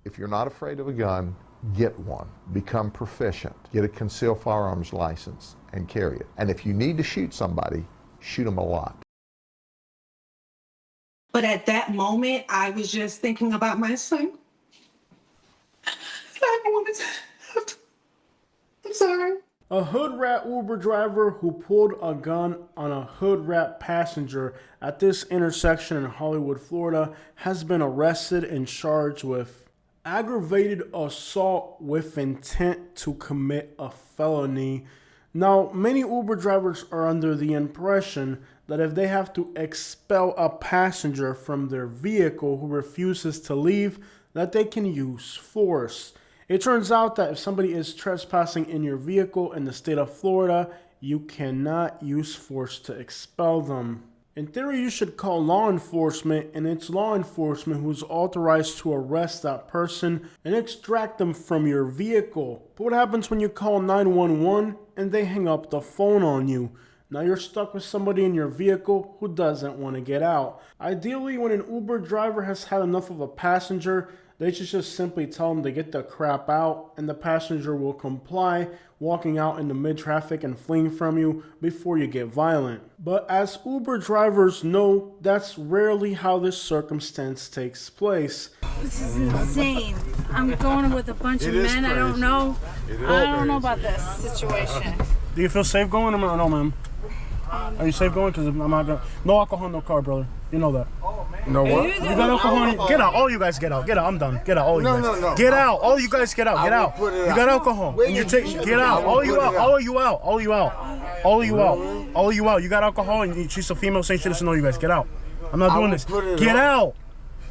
If you're not afraid of a gun, get one. Become proficient. Get a concealed firearms license and carry it. And if you need to shoot somebody, shoot them a lot. But at that moment, I was just thinking about my son. I don't want to. I'm sorry. A hood rat Uber driver who pulled a gun on a hood rat passenger at this intersection in Hollywood, Florida, has been arrested and charged with aggravated assault with intent to commit a felony. Now, many Uber drivers are under the impression that if they have to expel a passenger from their vehicle who refuses to leave, that they can use force. It turns out that if somebody is trespassing in your vehicle in the state of Florida, you cannot use force to expel them. In theory, you should call law enforcement, and it's law enforcement who's authorized to arrest that person and extract them from your vehicle. But what happens when you call 911 and they hang up the phone on you? Now you're stuck with somebody in your vehicle who doesn't want to get out. Ideally, when an Uber driver has had enough of a passenger, they should just simply tell them to get the crap out, and the passenger will comply, walking out into mid-traffic and fleeing from you before you get violent. But as Uber drivers know, that's rarely how this circumstance takes place. This is insane. I'm going with a bunch of men I don't know. I don't know about this situation. Do you feel safe going or no, ma'am? Are you safe going? Because I'm not going. No alcohol, no car, brother. You know that. No what? You got alcohol? Get out. All you guys get out. Get out. I'm done. Get out. All you guys. No. Get out. All you guys get out. Get out. You got alcohol. And you take. Get out. All you out. All you out. All you out. All you out. All you out. You got alcohol and she's a female saying she doesn't know you guys. Get out. I'm not doing this. Get out.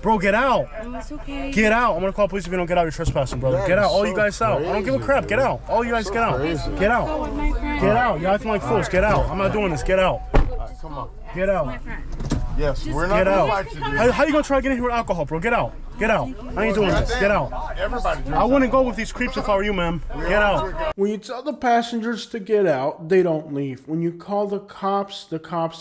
Bro, get out. No, it's okay. Get out. I'm gonna call police if you don't get out. You're trespassing, brother. Get out. All you guys out. I don't give a crap. Get out. All you guys get out. Get out. Get out. You're acting like fools. Get out. I'm not doing this. Get out. Come on. Get out. Yes, we're not Get gonna out. fight you. How you gonna try to get in here with alcohol, bro? Get out. Get out. I ain't doing this. Get out. Everybody. I wouldn't go with these creeps if I were you, ma'am. Get out. When you tell the passengers to get out, they don't leave. When you call the cops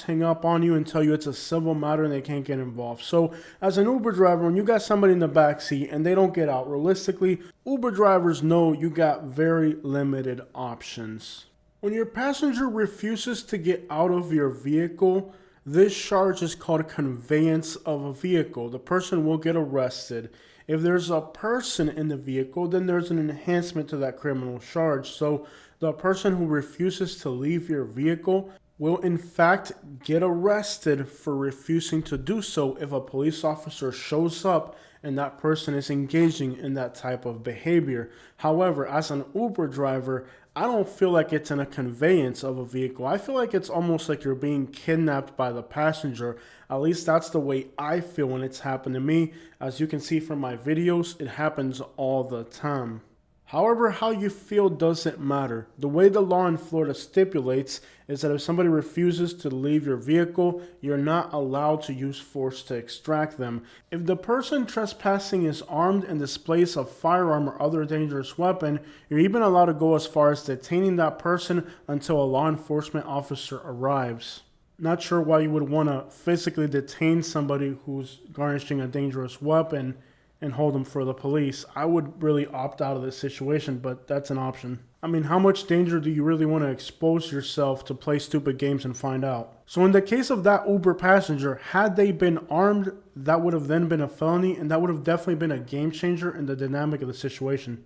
hang up on you and tell you it's a civil matter and they can't get involved. So as an Uber driver, when you got somebody in the back seat and they don't get out, realistically, Uber drivers know you got very limited options. When your passenger refuses to get out of your vehicle, this charge is called conveyance of a vehicle. The person will get arrested. If there's a person in the vehicle, then there's an enhancement to that criminal charge. So the person who refuses to leave your vehicle will in fact get arrested for refusing to do so if a police officer shows up and that person is engaging in that type of behavior. However, as an Uber driver, I don't feel like it's in a conveyance of a vehicle. I feel like it's almost like you're being kidnapped by the passenger. At least that's the way I feel when it's happened to me. As you can see from my videos, it happens all the time. However, how you feel doesn't matter. The way the law in Florida stipulates is that if somebody refuses to leave your vehicle, you're not allowed to use force to extract them. If the person trespassing is armed and displays a firearm or other dangerous weapon, you're even allowed to go as far as detaining that person until a law enforcement officer arrives. Not sure why you would want to physically detain somebody who's garnishing a dangerous weapon and hold them for the police. I would really opt out of this situation, but that's an option. I mean, how much danger do you really want to expose yourself to play stupid games and find out? So in the case of that Uber passenger, had they been armed, that would have then been a felony, and that would have definitely been a game changer in the dynamic of the situation.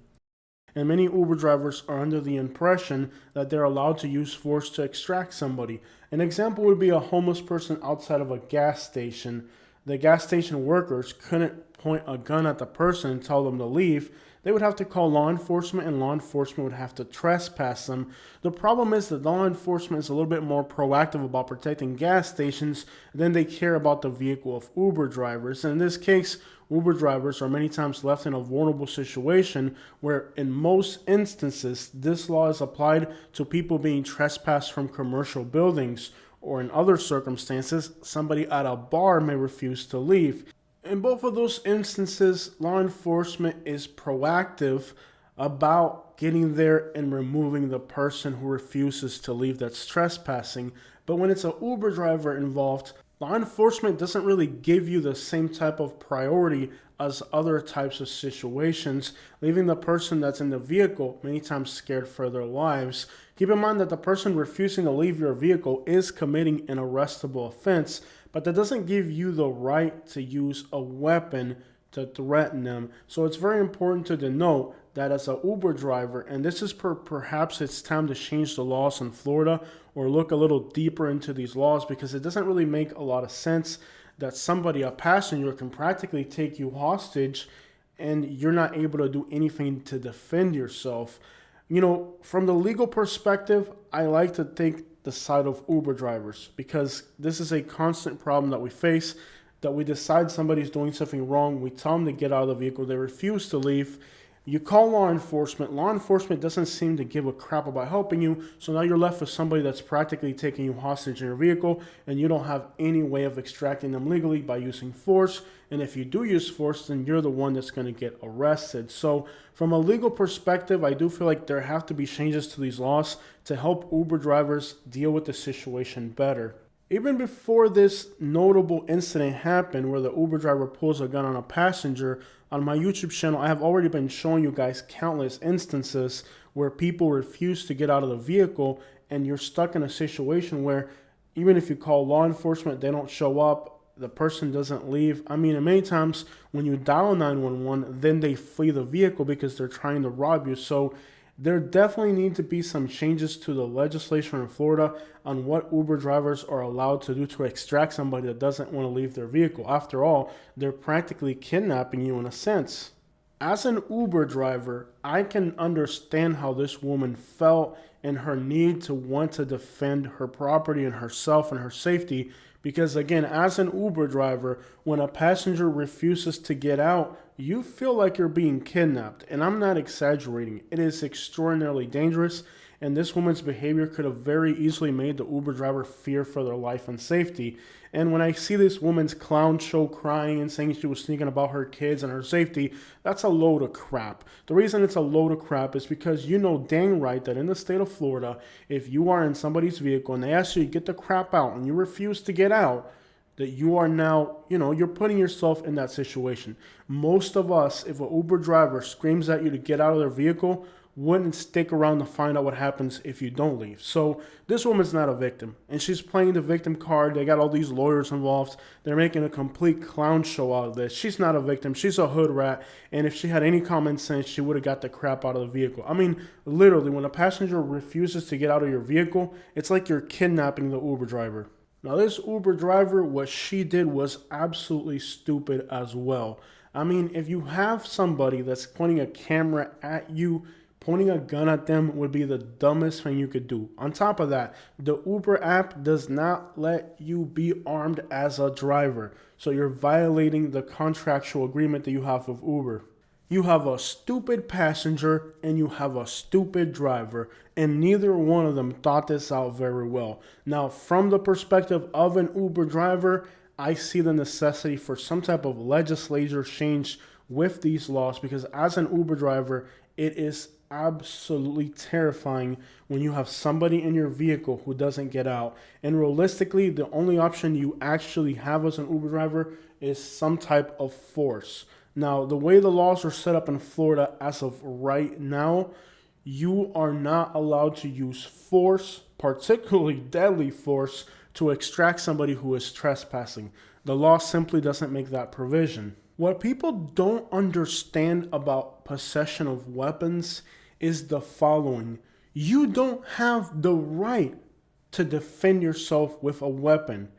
And many Uber drivers are under the impression that they're allowed to use force to extract somebody. An example would be a homeless person outside of a gas station. The gas station workers couldn't point a gun at the person and tell them to leave. They would have to call law enforcement, and law enforcement would have to trespass them. The problem is that law enforcement is a little bit more proactive about protecting gas stations than they care about the vehicle of Uber drivers. And in this case, Uber drivers are many times left in a vulnerable situation where in most instances, this law is applied to people being trespassed from commercial buildings, or in other circumstances, somebody at a bar may refuse to leave. In both of those instances, law enforcement is proactive about getting there and removing the person who refuses to leave that's trespassing. But when it's an Uber driver involved, Law enforcement doesn't really give you the same type of priority as other types of situations, leaving the person that's in the vehicle many times scared for their lives. Keep in mind that the person refusing to leave your vehicle is committing an arrestable offense, but that doesn't give you the right to use a weapon to threaten them. So it's very important to denote that as an Uber driver, and this is perhaps it's time to change the laws in Florida or look a little deeper into these laws, because it doesn't really make a lot of sense that somebody, a passenger, can practically take you hostage and you're not able to do anything to defend yourself. You know, from the legal perspective, I like to take the side of Uber drivers, because this is a constant problem that we face, that we decide somebody's doing something wrong, we tell them to get out of the vehicle, they refuse to leave. You call law enforcement doesn't seem to give a crap about helping you, so now you're left with somebody that's practically taking you hostage in your vehicle, and you don't have any way of extracting them legally by using force, and if you do use force, then you're the one that's going to get arrested. So from a legal perspective, I do feel like there have to be changes to these laws to help Uber drivers deal with the situation better. Even before this notable incident happened where the Uber driver pulls a gun on a passenger, on my YouTube channel, I have already been showing you guys countless instances where people refuse to get out of the vehicle, and you're stuck in a situation where even if you call law enforcement, they don't show up, the person doesn't leave. I mean, and many times when you dial 911, then they flee the vehicle because they're trying to rob you. So there definitely need to be some changes to the legislation in Florida on what Uber drivers are allowed to do to extract somebody that doesn't want to leave their vehicle. After all, they're practically kidnapping you in a sense. As an Uber driver, I can understand how this woman felt and her need to want to defend her property and herself and her safety, because again, as an Uber driver, when a passenger refuses to get out, you feel like you're being kidnapped. And I'm not exaggerating. It is extraordinarily dangerous. And this woman's behavior could have very easily made the Uber driver fear for their life and safety. And when I see this woman's clown show crying and saying she was thinking about her kids and her safety, that's a load of crap. The reason it's a load of crap is because you know dang right that in the state of Florida, if you are in somebody's vehicle and they ask you to get the crap out and you refuse to get out, that you are now, you're putting yourself in that situation. Most of us, if an Uber driver screams at you to get out of their vehicle, wouldn't stick around to find out what happens if you don't leave. So this woman's not a victim, and she's playing the victim card. They got all these lawyers involved. They're making a complete clown show out of this. She's not a victim. She's a hood rat, and if she had any common sense, she would have got the crap out of the vehicle. I mean, literally, when a passenger refuses to get out of your vehicle, it's like you're kidnapping the Uber driver. Now, this Uber driver, what she did was absolutely stupid as well. I mean, if you have somebody that's pointing a camera at you, pointing a gun at them would be the dumbest thing you could do. On top of that, the Uber app does not let you be armed as a driver. So you're violating the contractual agreement that you have with Uber. You have a stupid passenger and you have a stupid driver, and neither one of them thought this out very well. Now, from the perspective of an Uber driver, I see the necessity for some type of legislature change with these laws, because as an Uber driver, it is absolutely terrifying when you have somebody in your vehicle who doesn't get out. And realistically, the only option you actually have as an Uber driver is some type of force. Now, the way the laws are set up in Florida as of right now, you are not allowed to use force, particularly deadly force, to extract somebody who is trespassing. The law simply doesn't make that provision. What people don't understand about possession of weapons is the following. You don't have the right to defend yourself with a weapon.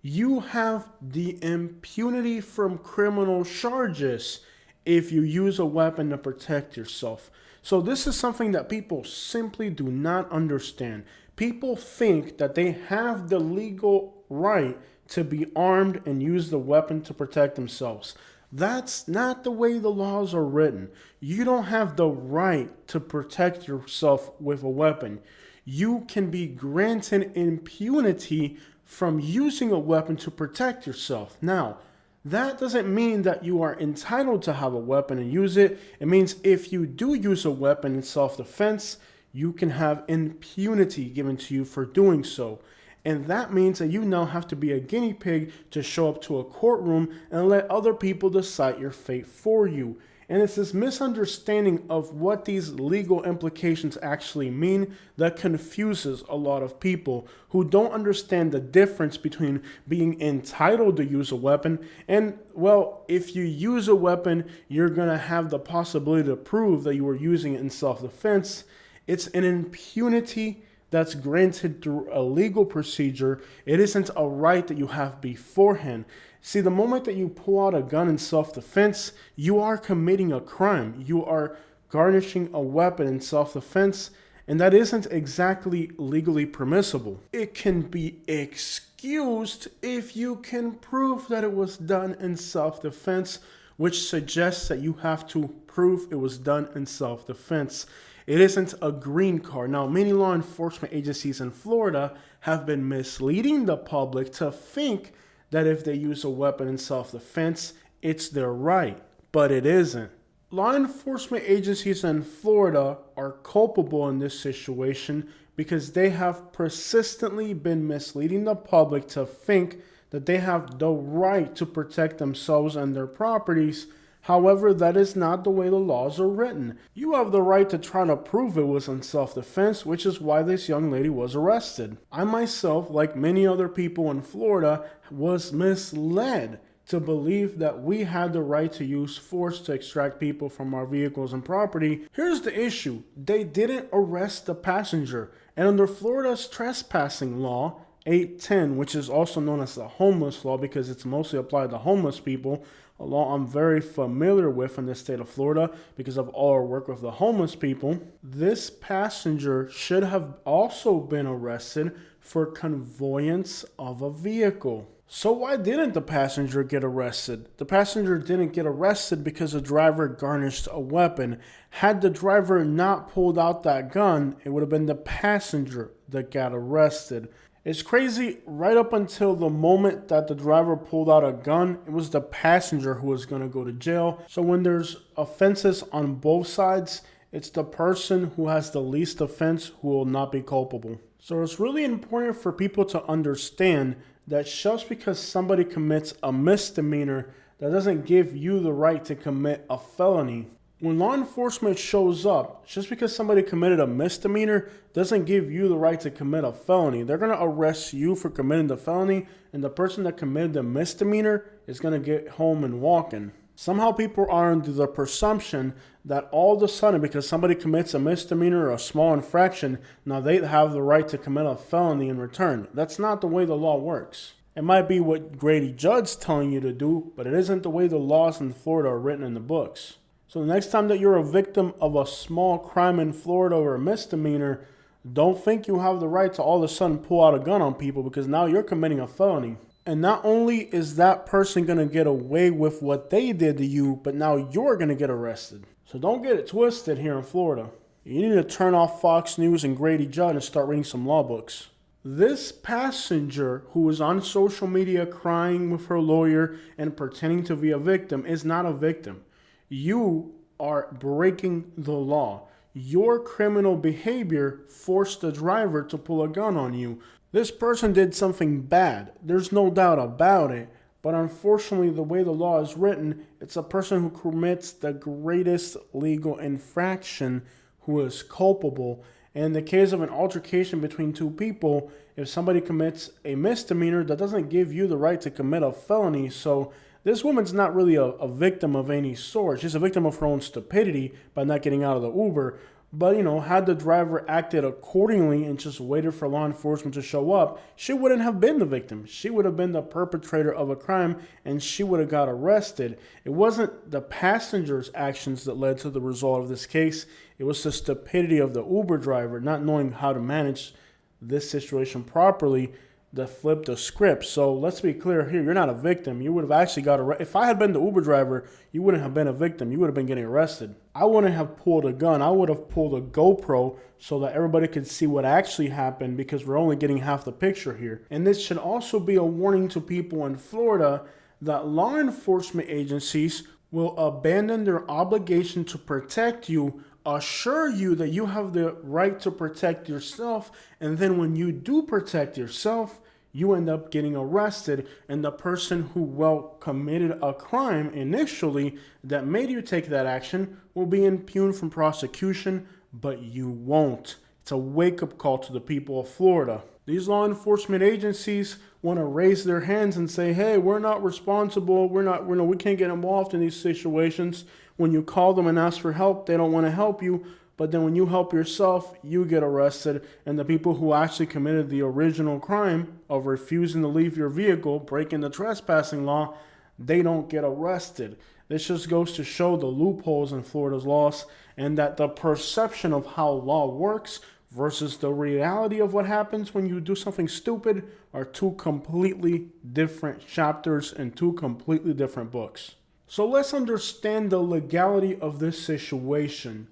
You have the impunity from criminal charges if you use a weapon to protect yourself. So this is something that people simply do not understand. People think that they have the legal right to be armed and use the weapon to protect themselves. That's not the way the laws are written. You don't have the right to protect yourself with a weapon. You can be granted impunity from using a weapon to protect yourself. Now, that doesn't mean that you are entitled to have a weapon and use it. It means if you do use a weapon in self-defense, you can have impunity given to you for doing so. And that means that you now have to be a guinea pig to show up to a courtroom and let other people decide your fate for you. And it's this misunderstanding of what these legal implications actually mean that confuses a lot of people who don't understand the difference between being entitled to use a weapon and, well, if you use a weapon, you're going to have the possibility to prove that you were using it in self-defense. It's an impunity that's granted through a legal procedure. It isn't a right that you have beforehand. See, the moment that you pull out a gun in self-defense, you are committing a crime. You are garnishing a weapon in self-defense, and that isn't exactly legally permissible. It can be excused if you can prove that it was done in self-defense, which suggests that you have to prove it was done in self-defense. It isn't a green card. Now, many law enforcement agencies in Florida have been misleading the public to think that if they use a weapon in self-defense, it's their right, but it isn't. Law enforcement agencies in Florida are culpable in this situation because they have persistently been misleading the public to think that they have the right to protect themselves and their properties. However, that is not the way the laws are written. You have the right to try to prove it was in self-defense, which is why this young lady was arrested. I myself, like many other people in Florida, was misled to believe that we had the right to use force to extract people from our vehicles and property. Here's the issue. They didn't arrest the passenger. And under Florida's trespassing law, 810, which is also known as the homeless law because it's mostly applied to homeless people, a law I'm very familiar with in the state of Florida because of all our work with the homeless people. This passenger should have also been arrested for conveyance of a vehicle. So why didn't the passenger get arrested? The passenger didn't get arrested because the driver garnished a weapon. Had the driver not pulled out that gun, it would have been the passenger that got arrested. It's crazy, right up until the moment that the driver pulled out a gun, it was the passenger who was going to go to jail. So when there's offenses on both sides, it's the person who has the least offense who will not be culpable. So it's really important for people to understand that just because somebody commits a misdemeanor, that doesn't give you the right to commit a felony. When law enforcement shows up, just because somebody committed a misdemeanor doesn't give you the right to commit a felony. They're going to arrest you for committing the felony, and the person that committed the misdemeanor is going to get home and walking. Somehow people are under the presumption that all of a sudden, because somebody commits a misdemeanor or a small infraction, now they have the right to commit a felony in return. That's not the way the law works. It might be what Grady Judd's telling you to do, but it isn't the way the laws in Florida are written in the books. So the next time that you're a victim of a small crime in Florida or a misdemeanor, don't think you have the right to all of a sudden pull out a gun on people because now you're committing a felony. And not only is that person going to get away with what they did to you, but now you're going to get arrested. So don't get it twisted here in Florida. You need to turn off Fox News and Grady Judd and start reading some law books. This passenger who was on social media crying with her lawyer and pretending to be a victim is not a victim. You are breaking the law. Your criminal behavior forced the driver to pull a gun on you. This person did something bad. There's no doubt about it. But unfortunately, the way the law is written, it's a person who commits the greatest legal infraction who is culpable. And in the case of an altercation between two people, if somebody commits a misdemeanor, that doesn't give you the right to commit a felony. So this woman's not really a victim of any sort. She's a victim of her own stupidity by not getting out of the Uber. But, had the driver acted accordingly and just waited for law enforcement to show up, she wouldn't have been the victim. She would have been the perpetrator of a crime, and she would have got arrested. It wasn't the passenger's actions that led to the result of this case. It was the stupidity of the Uber driver not knowing how to manage this situation properly that flipped the script. So let's be clear here. You're not a victim. You would have actually got arrested. If I had been the Uber driver, you wouldn't have been a victim. You would have been getting arrested. I wouldn't have pulled a gun. I would have pulled a GoPro so that everybody could see what actually happened because we're only getting half the picture here. And this should also be a warning to people in Florida that law enforcement agencies will abandon their obligation to protect you assure you that you have the right to protect yourself, and then when you do protect yourself, you end up getting arrested, and the person who committed a crime initially that made you take that action will be impugned from prosecution, but you won't. It's a wake-up call to the people of Florida. These law enforcement agencies want to raise their hands and say, hey, we're not responsible, we can't get involved in these situations. When you call them and ask for help, they don't want to help you. But then when you help yourself, you get arrested. And the people who actually committed the original crime of refusing to leave your vehicle, breaking the trespassing law, they don't get arrested. This just goes to show the loopholes in Florida's laws, and that the perception of how law works versus the reality of what happens when you do something stupid are two completely different chapters and two completely different books. So let's understand the legality of this situation.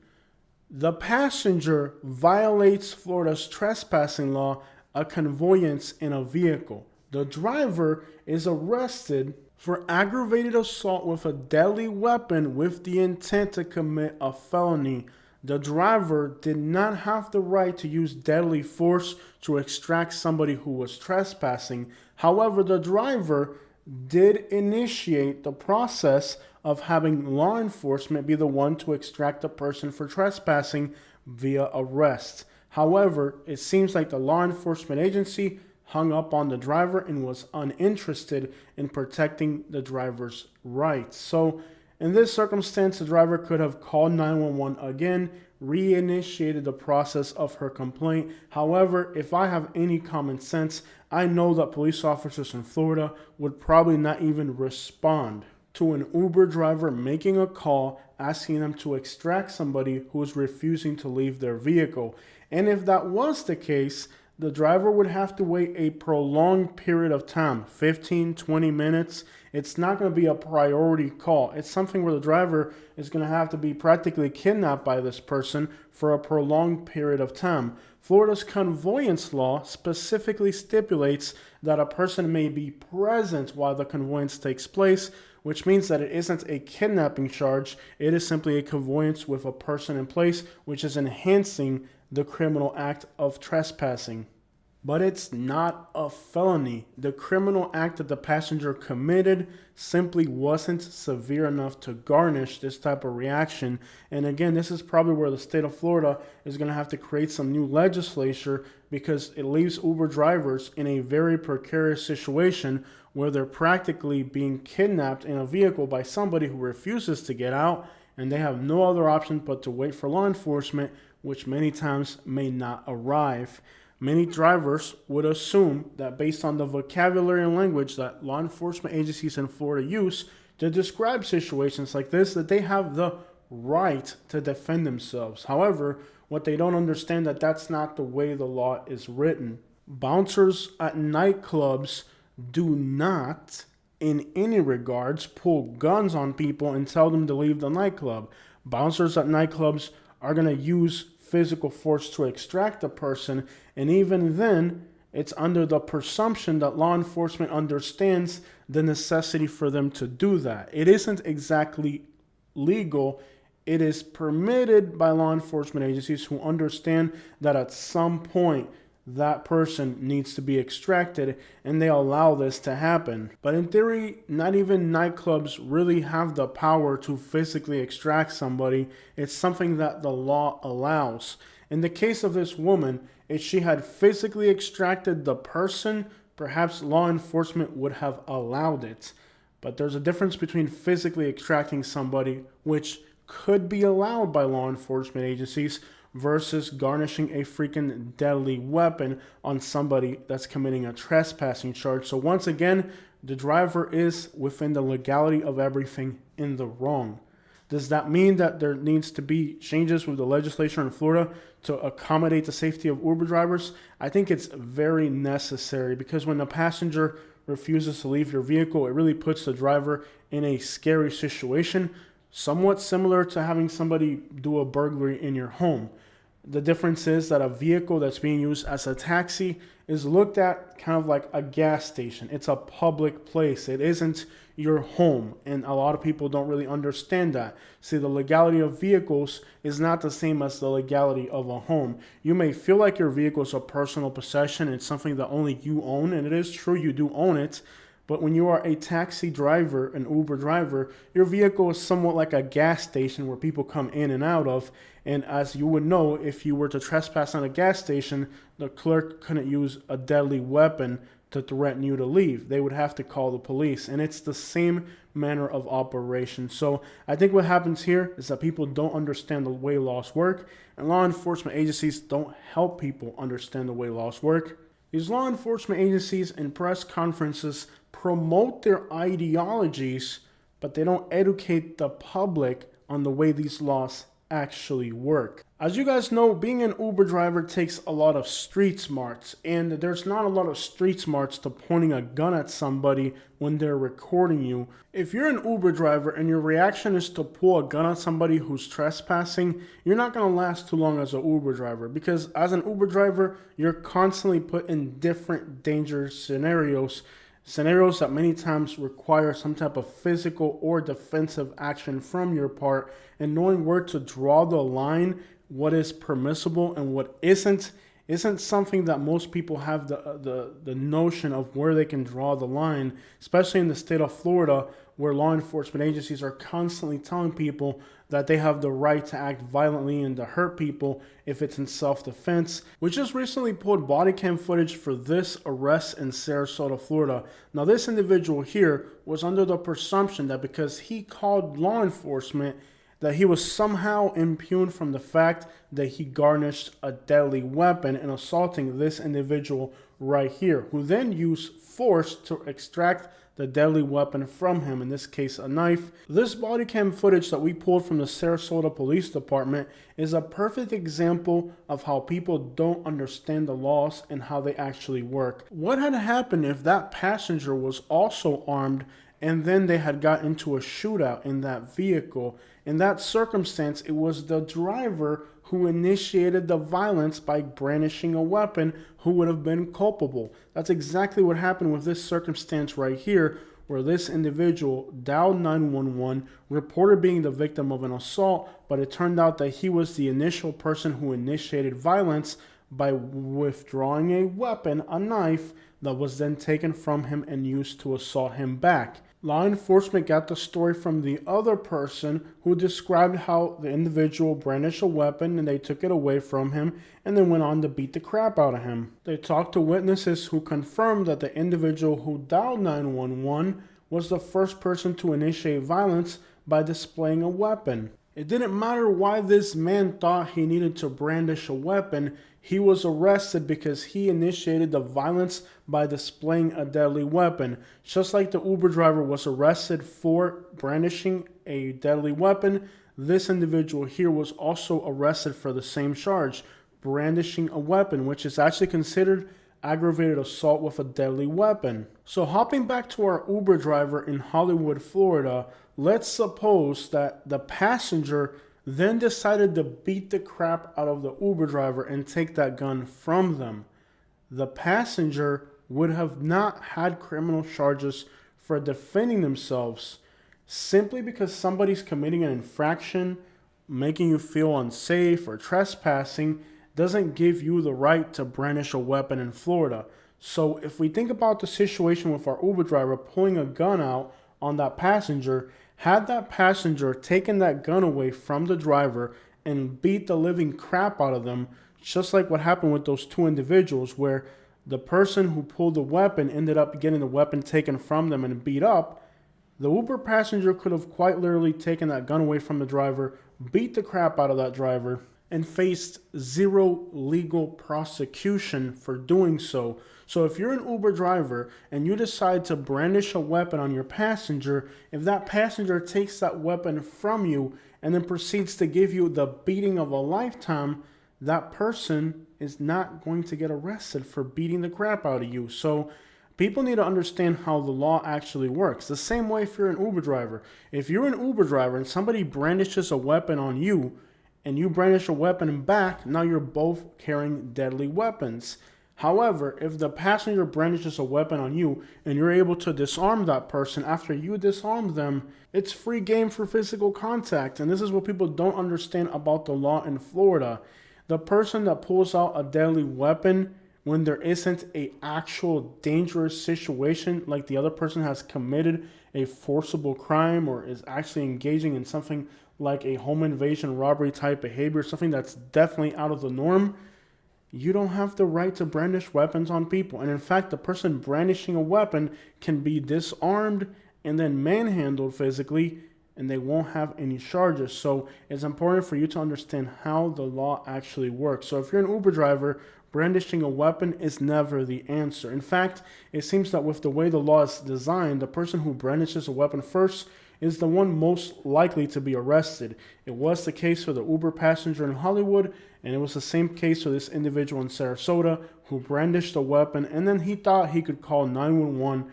The passenger violates Florida's trespassing law, a conveyance in a vehicle. The driver is arrested for aggravated assault with a deadly weapon with the intent to commit a felony. The driver did not have the right to use deadly force to extract somebody who was trespassing. However, the driver did initiate the process of having law enforcement be the one to extract a person for trespassing via arrest. However, it seems like the law enforcement agency hung up on the driver and was uninterested in protecting the driver's rights. So in this circumstance, the driver could have called 911 again, reinitiated the process of her complaint. However, if I have any common sense, I know that police officers in Florida would probably not even respond to an Uber driver making a call asking them to extract somebody who is refusing to leave their vehicle. And if that was the case, the driver would have to wait a prolonged period of time, 15, 20 minutes. It's not going to be a priority call. It's something where the driver is going to have to be practically kidnapped by this person for a prolonged period of time. Florida's conveyance law specifically stipulates that a person may be present while the conveyance takes place, which means that it isn't a kidnapping charge. It is simply a conveyance with a person in place, which is enhancing the criminal act of trespassing. But it's not a felony. The criminal act that the passenger committed simply wasn't severe enough to garnish this type of reaction. And again, this is probably where the state of Florida is going to have to create some new legislation, because it leaves Uber drivers in a very precarious situation where they're practically being kidnapped in a vehicle by somebody who refuses to get out, and they have no other option but to wait for law enforcement, which many times may not arrive. Many drivers would assume that based on the vocabulary and language that law enforcement agencies in Florida use to describe situations like this, that they have the right to defend themselves. However, what they don't understand that that's not the way the law is written. Bouncers at nightclubs do not, in any regards, pull guns on people and tell them to leave the nightclub. Bouncers at nightclubs are going to use physical force to extract a person, and even then, it's under the presumption that law enforcement understands the necessity for them to do that. It isn't exactly legal. It is permitted by law enforcement agencies who understand that at some point that person needs to be extracted, and they allow this to happen. But in theory, not even nightclubs really have the power to physically extract somebody. It's something that the law allows. In the case of this woman, if she had physically extracted the person, perhaps law enforcement would have allowed it. But there's a difference between physically extracting somebody, which could be allowed by law enforcement agencies, versus garnishing a freaking deadly weapon on somebody that's committing a trespassing charge. So once again, the driver is within the legality of everything in the wrong. Does that mean that there needs to be changes with the legislation in Florida to accommodate the safety of Uber drivers? I think it's very necessary, because when the passenger refuses to leave your vehicle, it really puts the driver in a scary situation, somewhat similar to having somebody do a burglary in your home. The difference is that a vehicle that's being used as a taxi is looked at kind of like a gas station. It's a public place. It isn't your home. And a lot of people don't really understand that. See, the legality of vehicles is not the same as the legality of a home. You may feel like your vehicle is a personal possession. It's something that only you own, and it is true, you do own it. But when you are a taxi driver, an Uber driver, your vehicle is somewhat like a gas station where people come in and out of. And as you would know, if you were to trespass on a gas station, the clerk couldn't use a deadly weapon to threaten you to leave. They would have to call the police. And it's the same manner of operation. So I think what happens here is that people don't understand the way laws work, and law enforcement agencies don't help people understand the way laws work. These law enforcement agencies in press conferences promote their ideologies, but they don't educate the public on the way these laws actually work. As you guys know, being an Uber driver takes a lot of street smarts, and there's not a lot of street smarts to pointing a gun at somebody when they're recording you. If you're an Uber driver and your reaction is to pull a gun at somebody who's trespassing, you're not going to last too long as an Uber driver, because as an Uber driver, you're constantly put in different dangerous scenarios that many times require some type of physical or defensive action from your part, and knowing where to draw the line, what is permissible and what isn't something that most people have the notion of where they can draw the line, especially in the state of Florida, where law enforcement agencies are constantly telling people that they have the right to act violently and to hurt people if it's in self-defense. We just recently pulled body cam footage for this arrest in Sarasota, Florida. Now, this individual here was under the presumption that because he called law enforcement, that he was somehow impugned from the fact that he garnished a deadly weapon in assaulting this individual right here, who then used force to extract the deadly weapon from him, in this case a knife. This body cam footage that we pulled from the Sarasota Police Department is a perfect example of how people don't understand the laws and how they actually work. What had happened if that passenger was also armed and then they had got into a shootout in that vehicle? In that circumstance, it was the driver who initiated the violence by brandishing a weapon who would have been culpable. That's exactly what happened with this circumstance right here, where this individual dialed 911, reported being the victim of an assault, but it turned out that he was the initial person who initiated violence by withdrawing a weapon, a knife, that was then taken from him and used to assault him back. Law enforcement got the story from the other person who described how the individual brandished a weapon and they took it away from him and then went on to beat the crap out of him. They talked to witnesses who confirmed that the individual who dialed 911 was the first person to initiate violence by displaying a weapon. It didn't matter why this man thought he needed to brandish a weapon. He was arrested because he initiated the violence by displaying a deadly weapon. Just like the Uber driver was arrested for brandishing a deadly weapon, this individual here was also arrested for the same charge, brandishing a weapon, which is actually considered aggravated assault with a deadly weapon. So hopping back to our Uber driver in Hollywood, Florida, let's suppose that the passenger then decided to beat the crap out of the Uber driver and take that gun from them. The passenger would have not had criminal charges for defending themselves. Simply because somebody's committing an infraction, making you feel unsafe or trespassing, doesn't give you the right to brandish a weapon in Florida. So if we think about the situation with our Uber driver pulling a gun out on that passenger, had that passenger taken that gun away from the driver and beat the living crap out of them, just like what happened with those two individuals, where the person who pulled the weapon ended up getting the weapon taken from them and beat up, the Uber passenger could have quite literally taken that gun away from the driver, beat the crap out of that driver, and faced zero legal prosecution for doing so. So if you're an Uber driver and you decide to brandish a weapon on your passenger, if that passenger takes that weapon from you and then proceeds to give you the beating of a lifetime, that person is not going to get arrested for beating the crap out of you. So people need to understand how the law actually works. The same way if you're an Uber driver. If you're an Uber driver and somebody brandishes a weapon on you and you brandish a weapon back, now you're both carrying deadly weapons. However, if the passenger brandishes a weapon on you and you're able to disarm that person after you disarm them, it's free game for physical contact. And this is what people don't understand about the law in Florida. The person that pulls out a deadly weapon when there isn't an actual dangerous situation, like the other person has committed a forcible crime or is actually engaging in something like a home invasion robbery type behavior, something that's definitely out of the norm, you don't have the right to brandish weapons on people. And in fact, the person brandishing a weapon can be disarmed and then manhandled physically, and they won't have any charges. So it's important for you to understand how the law actually works. So if you're an Uber driver, brandishing a weapon is never the answer. In fact, it seems that with the way the law is designed, the person who brandishes a weapon first is the one most likely to be arrested. It was the case for the Uber passenger in Hollywood, and it was the same case for this individual in Sarasota who brandished a weapon, and then he thought he could call 911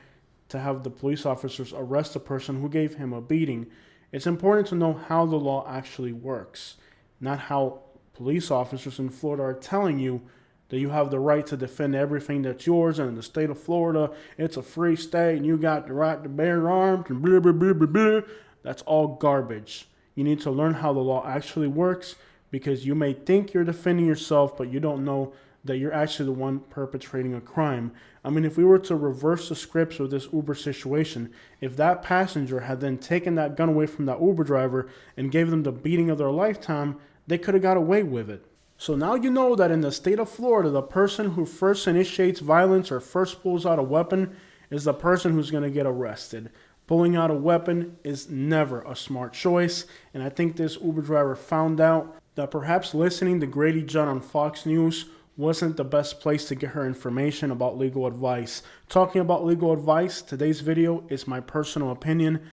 to have the police officers arrest the person who gave him a beating. It's important to know how the law actually works, not how police officers in Florida are telling you that you have the right to defend everything that's yours, and in the state of Florida, it's a free state, and you got the right to bear arms, and blah, blah, blah, blah, blah. That's all garbage. You need to learn how the law actually works, because you may think you're defending yourself, but you don't know that you're actually the one perpetrating a crime. I mean, if we were to reverse the scripts with this Uber situation, if that passenger had then taken that gun away from that Uber driver and gave them the beating of their lifetime, they could have got away with it. So now you know that in the state of Florida, the person who first initiates violence or first pulls out a weapon is the person who's going to get arrested. Pulling out a weapon is never a smart choice, and I think this Uber driver found out that perhaps listening to Grady Judd on Fox News wasn't the best place to get her information about legal advice. Talking about legal advice, today's video is my personal opinion.